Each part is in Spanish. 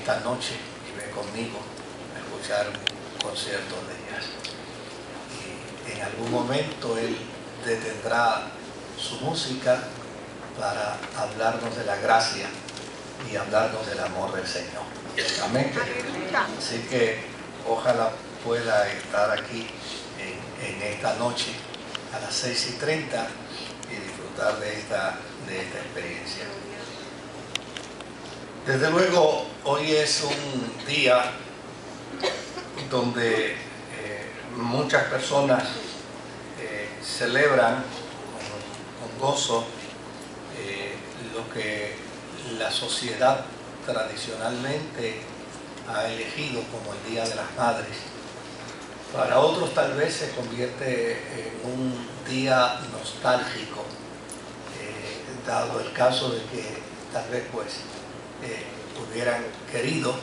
esta noche y ve conmigo a escuchar un concierto de jazz. Y en algún momento él detendrá su música para hablarnos de la gracia y hablarnos del amor del Señor. Amén. Así que ojalá pueda estar aquí en esta noche a las 6:30 y disfrutar de esta experiencia. Desde luego, hoy es un día donde muchas personas celebran con gozo lo que la sociedad tradicionalmente ha elegido como el Día de las Madres. Para otros tal vez se convierte en un día nostálgico, dado el caso de que tal vez pues hubieran querido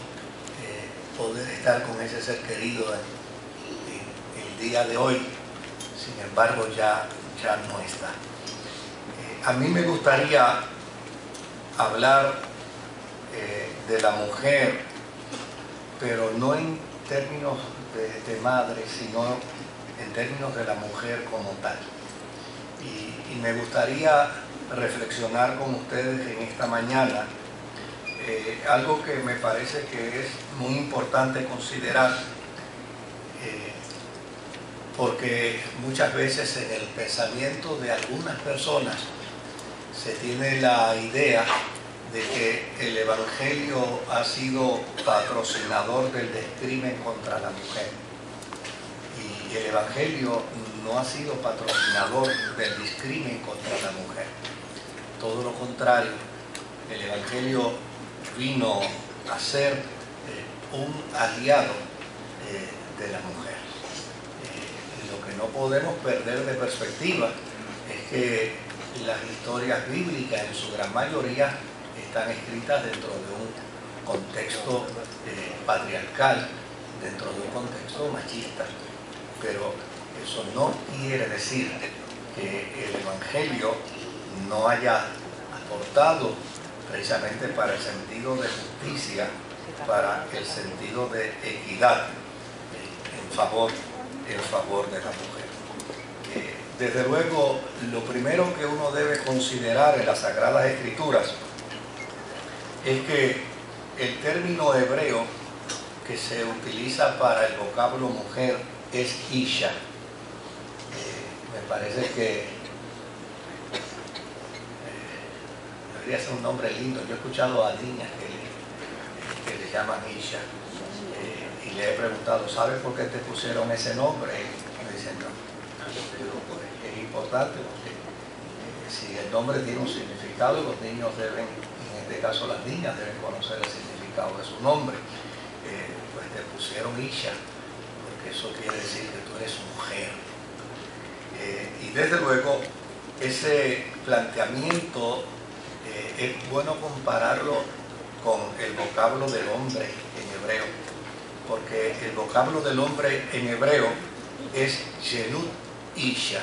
poder estar con ese ser querido en el día de hoy. Sin embargo ya no está. A mí me gustaría hablar de la mujer, pero no en términos de madre, sino en términos de la mujer como tal. Y me gustaría reflexionar con ustedes en esta mañana algo que me parece que es muy importante considerar, porque muchas veces en el pensamiento de algunas personas se tiene la idea de que el Evangelio ha sido patrocinador del descrimen contra la mujer. Y el Evangelio no ha sido patrocinador del discrimen contra la mujer. Todo lo contrario, el Evangelio vino a ser un aliado de la mujer. Lo que no podemos perder de perspectiva es que las historias bíblicas en su gran mayoría están escritas dentro de un contexto patriarcal, dentro de un contexto machista, pero eso no quiere decir que el Evangelio no haya aportado precisamente para el sentido de justicia, para el sentido de equidad en favor de la mujer. Desde luego, lo primero que uno debe considerar en las Sagradas Escrituras es que el término hebreo que se utiliza para el vocablo mujer es Isha. Me parece que debería ser un nombre lindo. Yo he escuchado a niñas que le llaman Isha y le he preguntado, ¿sabes por qué te pusieron ese nombre? Y me dicen, no. Es importante porque si el nombre tiene un significado, los niños deben, en este caso las niñas, deben conocer el significado de su nombre. Pues te pusieron Isha, porque eso quiere decir que tú eres mujer. Y desde luego, ese planteamiento es bueno compararlo con el vocablo del hombre en hebreo, porque el vocablo del hombre en hebreo es Yelut Isha.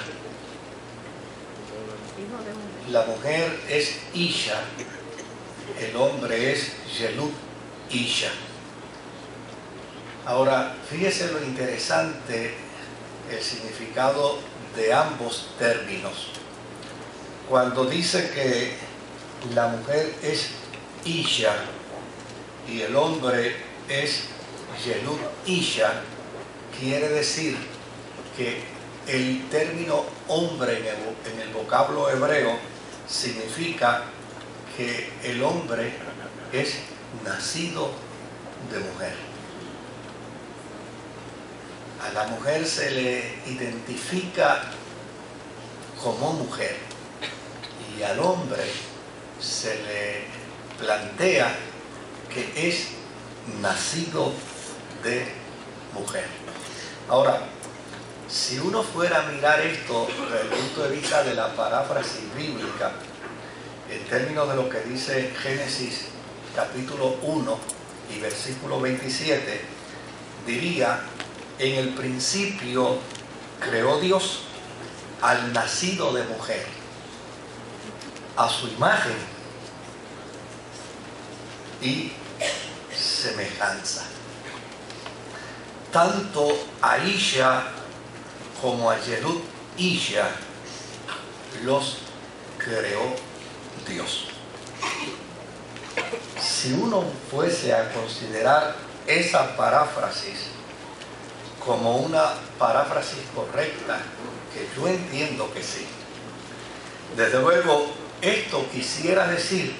La mujer es Isha, el hombre es Yelut Isha. Ahora, fíjese lo interesante, el significado de ambos términos. Cuando dice que la mujer es Isha y el hombre es Yelut Isha, quiere decir que el término hombre en el vocablo hebreo significa que el hombre es nacido de mujer. A la mujer se le identifica como mujer y al hombre se le plantea que es nacido de mujer. Ahora, si uno fuera a mirar esto desde el punto de vista de la paráfrasis bíblica, en términos de lo que dice Génesis capítulo 1 y versículo 27, diría, en el principio creó Dios al nacido de mujer, a su imagen y semejanza semejanza. Tanto a Isha como a Yelud Isha los creó Dios. Si uno fuese a considerar esa paráfrasis como una paráfrasis correcta, que yo entiendo que sí, desde luego esto quisiera decir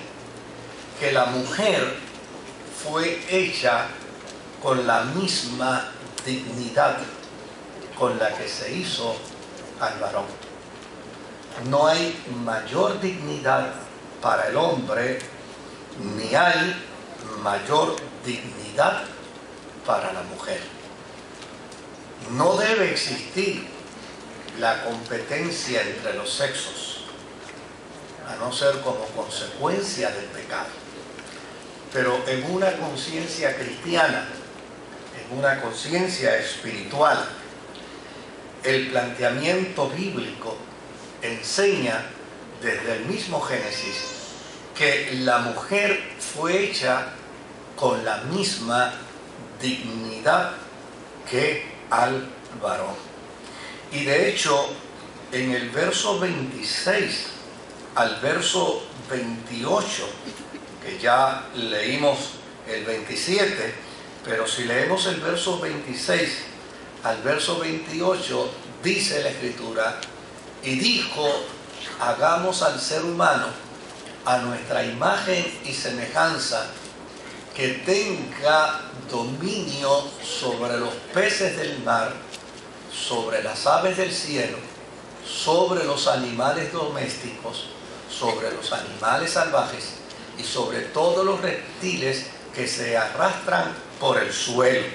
que la mujer fue hecha con la misma dignidad con la que se hizo al varón. No hay mayor dignidad para el hombre, ni hay mayor dignidad para la mujer. No debe existir la competencia entre los sexos, a no ser como consecuencia del pecado. Pero en una conciencia cristiana, en una conciencia espiritual, el planteamiento bíblico enseña desde el mismo Génesis que la mujer fue hecha con la misma dignidad que al varón. Y de hecho, en el verso 26 al verso 28, que ya leímos el 27, pero si leemos el verso 26 al verso 28, dice la Escritura: y dijo, hagamos al ser humano a nuestra imagen y semejanza, que tenga dominio sobre los peces del mar, sobre las aves del cielo, sobre los animales domésticos, sobre los animales salvajes y sobre todos los reptiles que se arrastran por el suelo.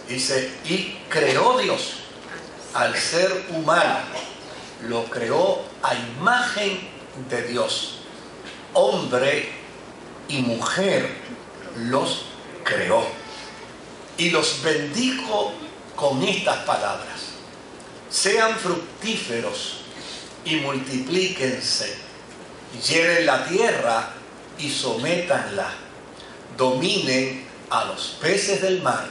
Dice, y creó Dios al ser humano, lo creó a imagen de Dios. Hombre y mujer los creó. Y los bendijo con estas palabras: sean fructíferos y multiplíquense, llenen la tierra y sométanla, dominen a los peces del mar,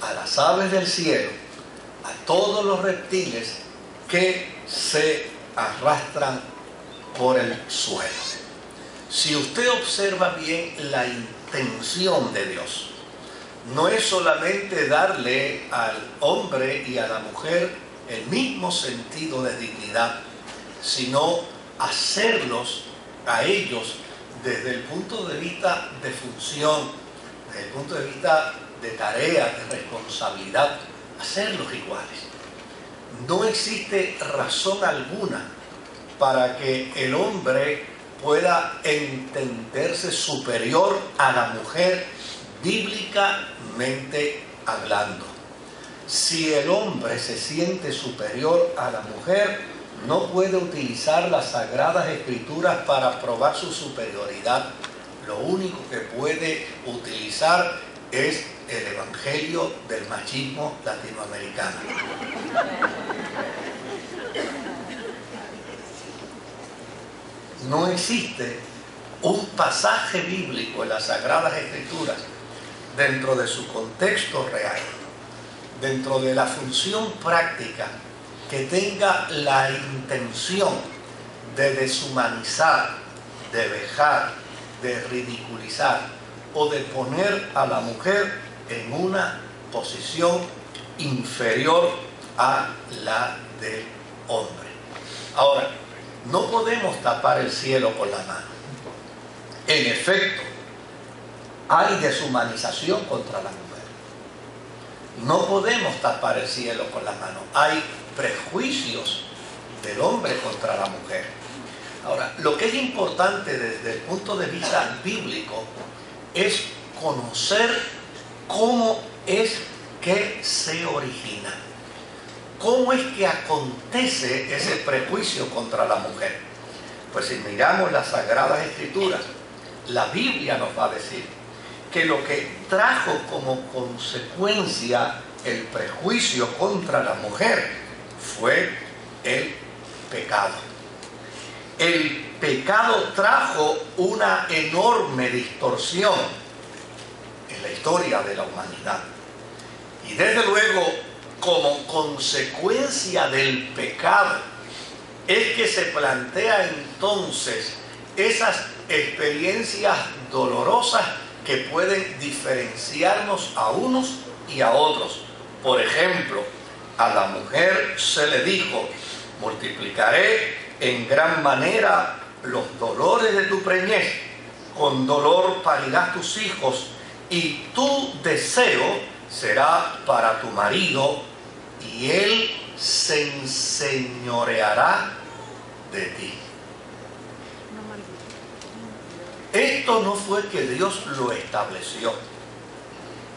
a las aves del cielo, a todos los reptiles que se arrastran por el suelo. Si usted observa bien la intención de Dios, no es solamente darle al hombre y a la mujer el mismo sentido de dignidad, sino hacerlos a ellos desde el punto de vista de función, desde el punto de vista de tarea, de responsabilidad, hacerlos iguales. No existe razón alguna para que el hombre pueda entenderse superior a la mujer, bíblicamente hablando. Si el hombre se siente superior a la mujer, no puede utilizar las Sagradas Escrituras para probar su superioridad. Lo único que puede utilizar es el evangelio del machismo latinoamericano. No existe un pasaje bíblico en las Sagradas Escrituras, dentro de su contexto real, dentro de la función práctica, que tenga la intención de deshumanizar, de vejar, de ridiculizar o de poner a la mujer en una posición inferior a la del hombre. Ahora, no podemos tapar el cielo con la mano. En efecto, hay deshumanización contra la mujer. No podemos tapar el cielo con la mano. Hay prejuicios del hombre contra la mujer. Ahora, lo que es importante desde el punto de vista bíblico es conocer cómo es que se origina. ¿Cómo es que acontece ese prejuicio contra la mujer? Pues si miramos las Sagradas Escrituras, la Biblia nos va a decir que lo que trajo como consecuencia el prejuicio contra la mujer fue el pecado. El pecado trajo una enorme distorsión en la historia de la humanidad. Y desde luego, como consecuencia del pecado, es que se plantea entonces esas experiencias dolorosas que pueden diferenciarnos a unos y a otros. Por ejemplo, a la mujer se le dijo: multiplicaré en gran manera los dolores de tu preñez, con dolor parirás tus hijos, y tu deseo será para tu marido, y él se enseñoreará de ti. Esto no fue que Dios lo estableció.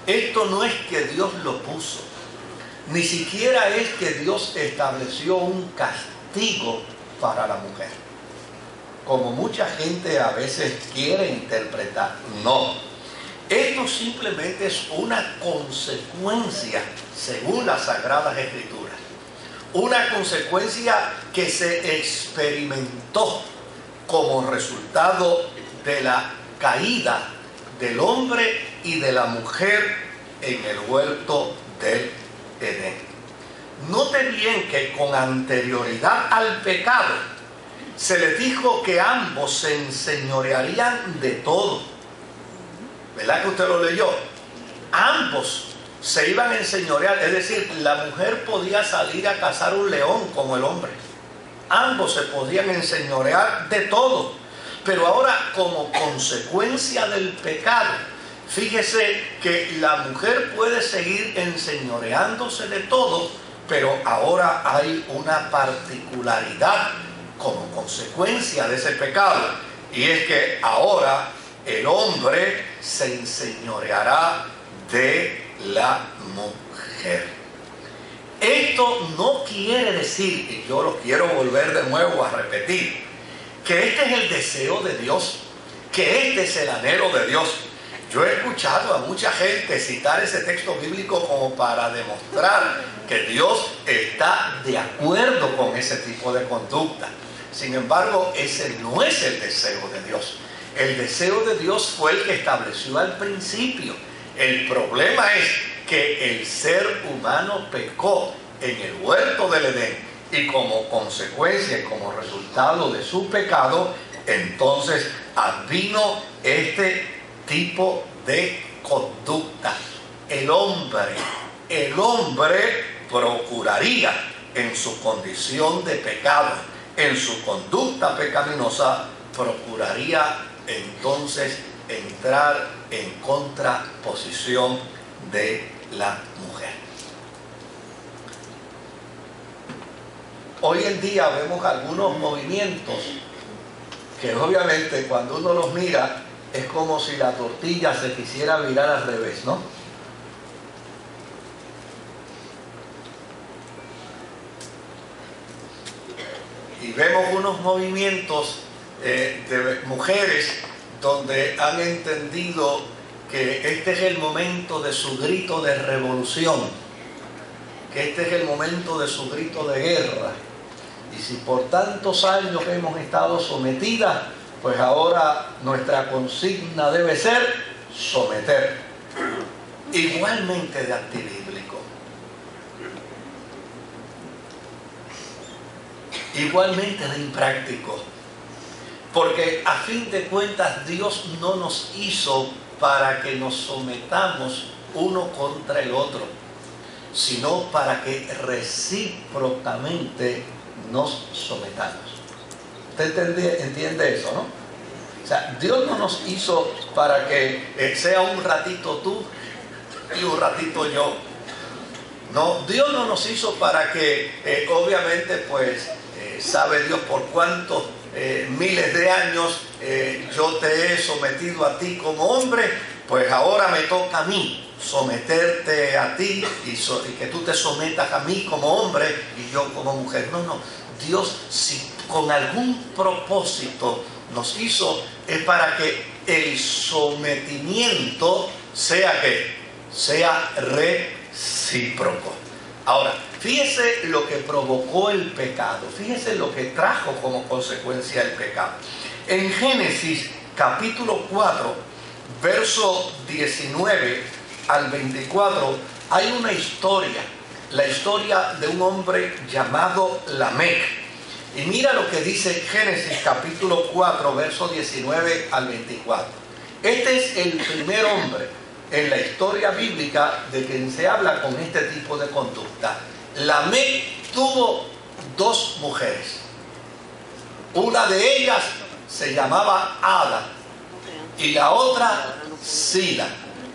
Esto no es que Dios lo puso. Ni siquiera es que Dios estableció un castigo para la mujer, como mucha gente a veces quiere interpretar. No. Esto simplemente es una consecuencia, según las Sagradas Escrituras. Una consecuencia que se experimentó como resultado de la caída del hombre y de la mujer en el huerto del Edén. Note bien que con anterioridad al pecado se les dijo que ambos se enseñorearían de todo. ¿Verdad que usted lo leyó? Ambos se iban a enseñorear, es decir, la mujer podía salir a cazar un león como el hombre. Ambos se podían enseñorear de todo. Pero ahora, como consecuencia del pecado, fíjese que la mujer puede seguir enseñoreándose de todo, pero ahora hay una particularidad como consecuencia de ese pecado, y es que ahora el hombre se enseñoreará de la mujer. Esto no quiere decir, y yo lo quiero volver de nuevo a repetir, que este es el deseo de Dios, que este es el anhelo de Dios. Yo he escuchado a mucha gente citar ese texto bíblico como para demostrar que Dios está de acuerdo con ese tipo de conducta. Sin embargo, ese no es el deseo de Dios. El deseo de Dios fue el que estableció al principio. El problema es que el ser humano pecó en el huerto del Edén, y como consecuencia y como resultado de su pecado, entonces vino este tipo de conducta. El hombre procuraría en su condición de pecado, en su conducta pecaminosa, procuraría entonces entrar en contraposición de la mujer. Hoy en día vemos algunos movimientos que obviamente cuando uno los mira es como si la tortilla se quisiera virar al revés, ¿no? Y vemos unos movimientos de mujeres donde han entendido que este es el momento de su grito de revolución, que este es el momento de su grito de guerra. Y si por tantos años hemos estado sometidas, pues ahora nuestra consigna debe ser someter. Igualmente de antibíblico. Igualmente de impráctico. Porque a fin de cuentas Dios no nos hizo para que nos sometamos uno contra el otro, sino para que recíprocamente nos sometamos. ¿Usted entiende eso, no? O sea, Dios no nos hizo para que sea un ratito tú y un ratito yo. No, Dios no nos hizo para que, obviamente, pues, sabe Dios por cuántos miles de años yo te he sometido a ti como hombre, pues ahora me toca a mí someterte a ti y que tú te sometas a mí como hombre y yo como mujer. No, no. Dios, si con algún propósito nos hizo, es para que el sometimiento sea recíproco. Ahora, fíjese lo que provocó el pecado, fíjese lo que trajo como consecuencia el pecado. En Génesis capítulo 4, verso 19 al 24, hay una historia, la historia de un hombre llamado Lamec. Y mira lo que dice Génesis capítulo 4, verso 19 al 24. Este es el primer hombre en la historia bíblica de quien se habla con este tipo de conducta. Lamec tuvo dos mujeres. Una de ellas se llamaba Ada y la otra Sila.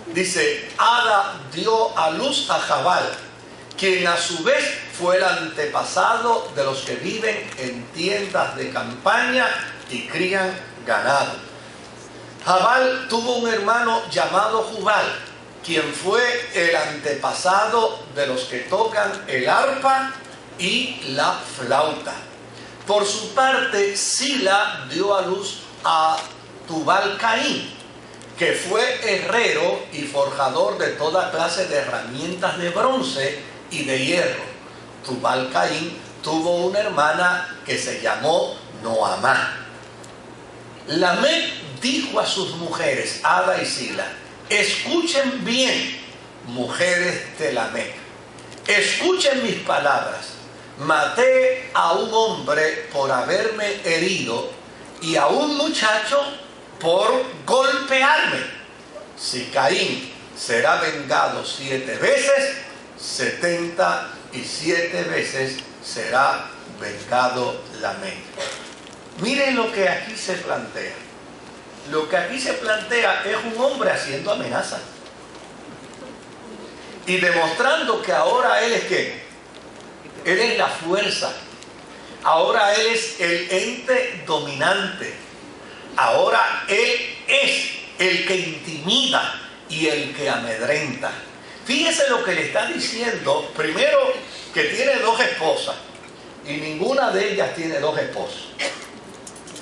Dice, Ada dio a luz a Jabal, quien a su vez fue el antepasado de los que viven en tiendas de campaña y crían ganado. Jabal tuvo un hermano llamado Jubal, quien fue el antepasado de los que tocan el arpa y la flauta. Por su parte, Sila dio a luz a Tubal Caín, que fue herrero y forjador de toda clase de herramientas de bronce y de hierro. Tubal Caín tuvo una hermana que se llamó Noamá. Lamec dijo a sus mujeres, Ada y Sila, escuchen bien, mujeres de Lamec, escuchen mis palabras. Maté a un hombre por haberme herido y a un muchacho por golpearme. Si Caín será vengado 7 veces, 77 veces será vengado Lamec. Miren lo que aquí se plantea. Lo que aquí se plantea es un hombre haciendo amenazas y demostrando que ahora él es ¿qué? Él es la fuerza. Ahora él es el ente dominante. Ahora él es el que intimida y el que amedrenta. Fíjese lo que le está diciendo. Primero, que tiene 2 esposas y ninguna de ellas tiene 2 esposos,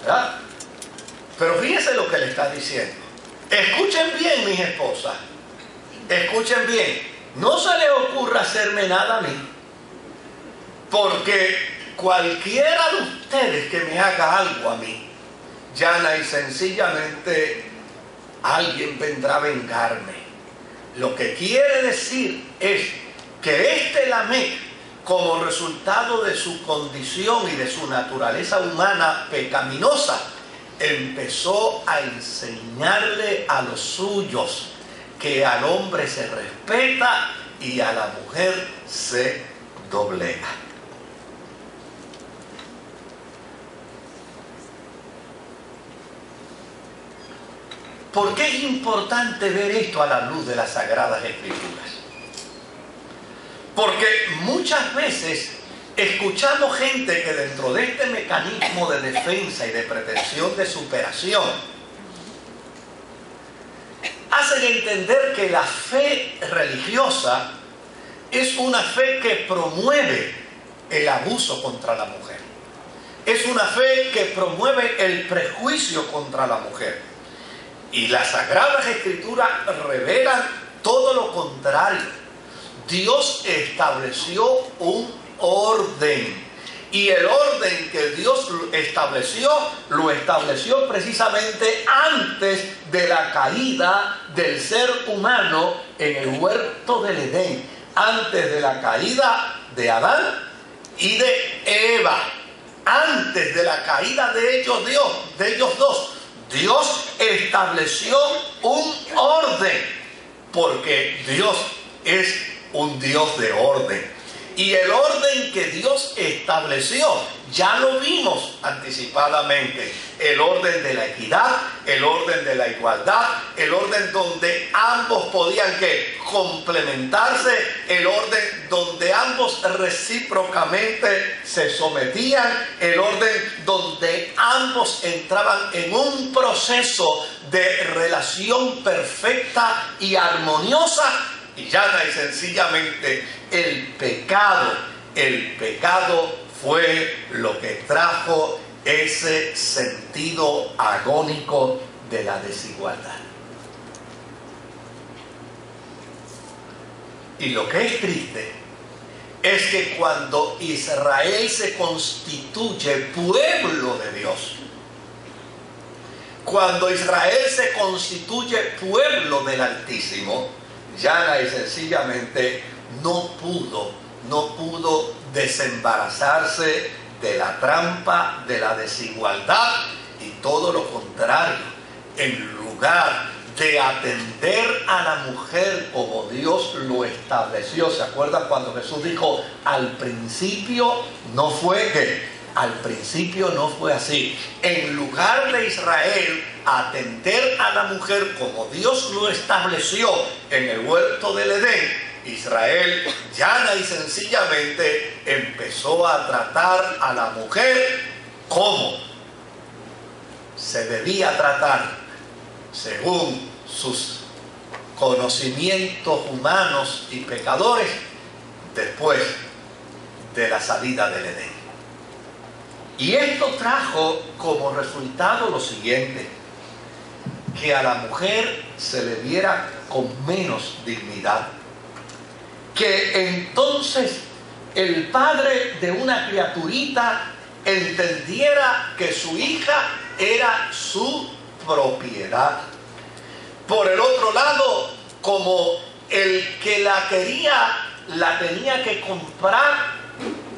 ¿verdad? Pero fíjese lo que le está diciendo. Escuchen bien, mis esposas. Escuchen bien. No se les ocurra hacerme nada a mí, porque cualquiera de ustedes que me haga algo a mí, llana y sencillamente alguien vendrá a vengarme. Lo que quiere decir es que este Lamec, como resultado de su condición y de su naturaleza humana pecaminosa, empezó a enseñarle a los suyos que al hombre se respeta y a la mujer se doblega. ¿Por qué es importante ver esto a la luz de las Sagradas Escrituras? Porque muchas veces escuchamos gente que dentro de este mecanismo de defensa y de pretensión de superación hacen entender que la fe religiosa es una fe que promueve el abuso contra la mujer. Es una fe que promueve el prejuicio contra la mujer. Y las Sagradas Escrituras revelan todo lo contrario. Dios estableció un orden. Y el orden que Dios estableció, lo estableció precisamente antes de la caída del ser humano en el huerto del Edén. Antes de la caída de Adán y de Eva. Antes de la caída de ellos dos. Dios estableció un orden, porque Dios es un Dios de orden. Y el orden que Dios estableció, ya lo vimos anticipadamente. El orden de la equidad, el orden de la igualdad, el orden donde ambos podían ¿qué? Complementarse, el orden donde ambos recíprocamente se sometían, el orden donde ambos entraban en un proceso de relación perfecta y armoniosa. Y llana y sencillamente el pecado fue lo que trajo ese sentido agónico de la desigualdad. Y lo que es triste es que cuando Israel se constituye pueblo de Dios, Cuando Israel se constituye pueblo del Altísimo, llana y sencillamente no pudo desembarazarse de la trampa de la desigualdad, y todo lo contrario, en lugar de atender a la mujer como Dios lo estableció. ¿Se acuerdan cuando Jesús dijo, al principio no fue qué? Al principio no fue así. En lugar de Israel atender a la mujer como Dios lo estableció en el huerto del Edén, Israel llana y sencillamente empezó a tratar a la mujer como se debía tratar, según sus conocimientos humanos y pecadores, después de la salida del Edén. Y esto trajo como resultado lo siguiente: que a la mujer se le viera con menos dignidad, que entonces el padre de una criaturita entendiera que su hija era su propiedad. Por el otro lado, como el que la quería la tenía que comprar,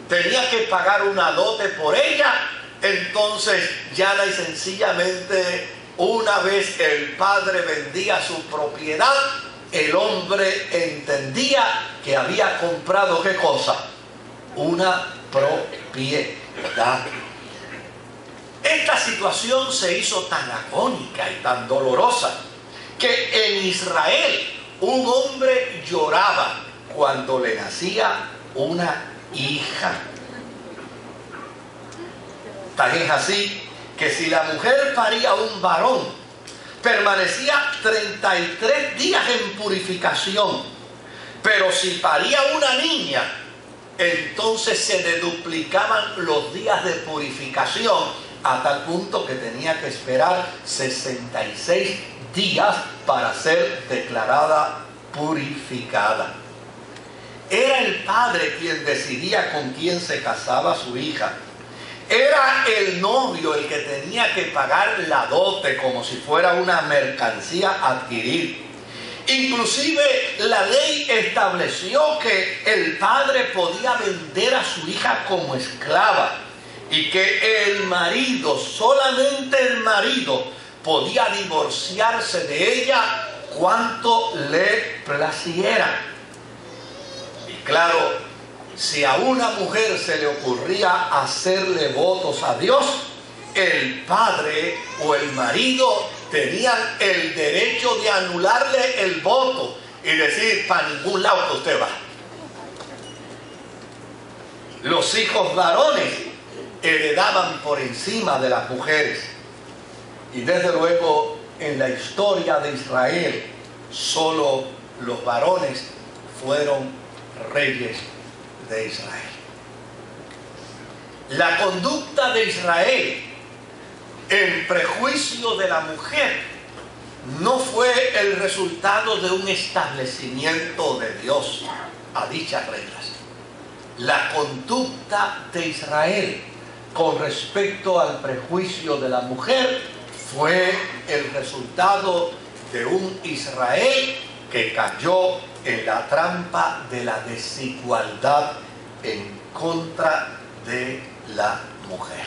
tenía que pagar una dote por ella, entonces llana y sencillamente, una vez el padre vendía su propiedad, el hombre entendía que había comprado ¿qué cosa? Una propiedad. Esta situación se hizo tan agónica y tan dolorosa que en Israel un hombre lloraba cuando le nacía una hija. Tan es así que si la mujer paría un varón, permanecía 33 días en purificación, pero si paría una niña, entonces se le duplicaban los días de purificación, a tal punto que tenía que esperar 66 días para ser declarada purificada. Era el padre quien decidía con quién se casaba su hija. Era el novio el que tenía que pagar la dote como si fuera una mercancía a adquirir. Inclusive la ley estableció que el padre podía vender a su hija como esclava y que el marido, solamente el marido, podía divorciarse de ella cuanto le placiera. Y claro, si a una mujer se le ocurría hacerle votos a Dios, el padre o el marido tenían el derecho de anularle el voto y decir, para ningún lado que usted va. Los hijos varones heredaban por encima de las mujeres. Y desde luego en la historia de Israel solo los varones fueron reyes de Israel. La conducta de Israel en prejuicio de la mujer no fue el resultado de un establecimiento de Dios a dichas reglas. La conducta de Israel con respecto al prejuicio de la mujer fue el resultado de un Israel que cayó en la trampa de la desigualdad en contra de la mujer.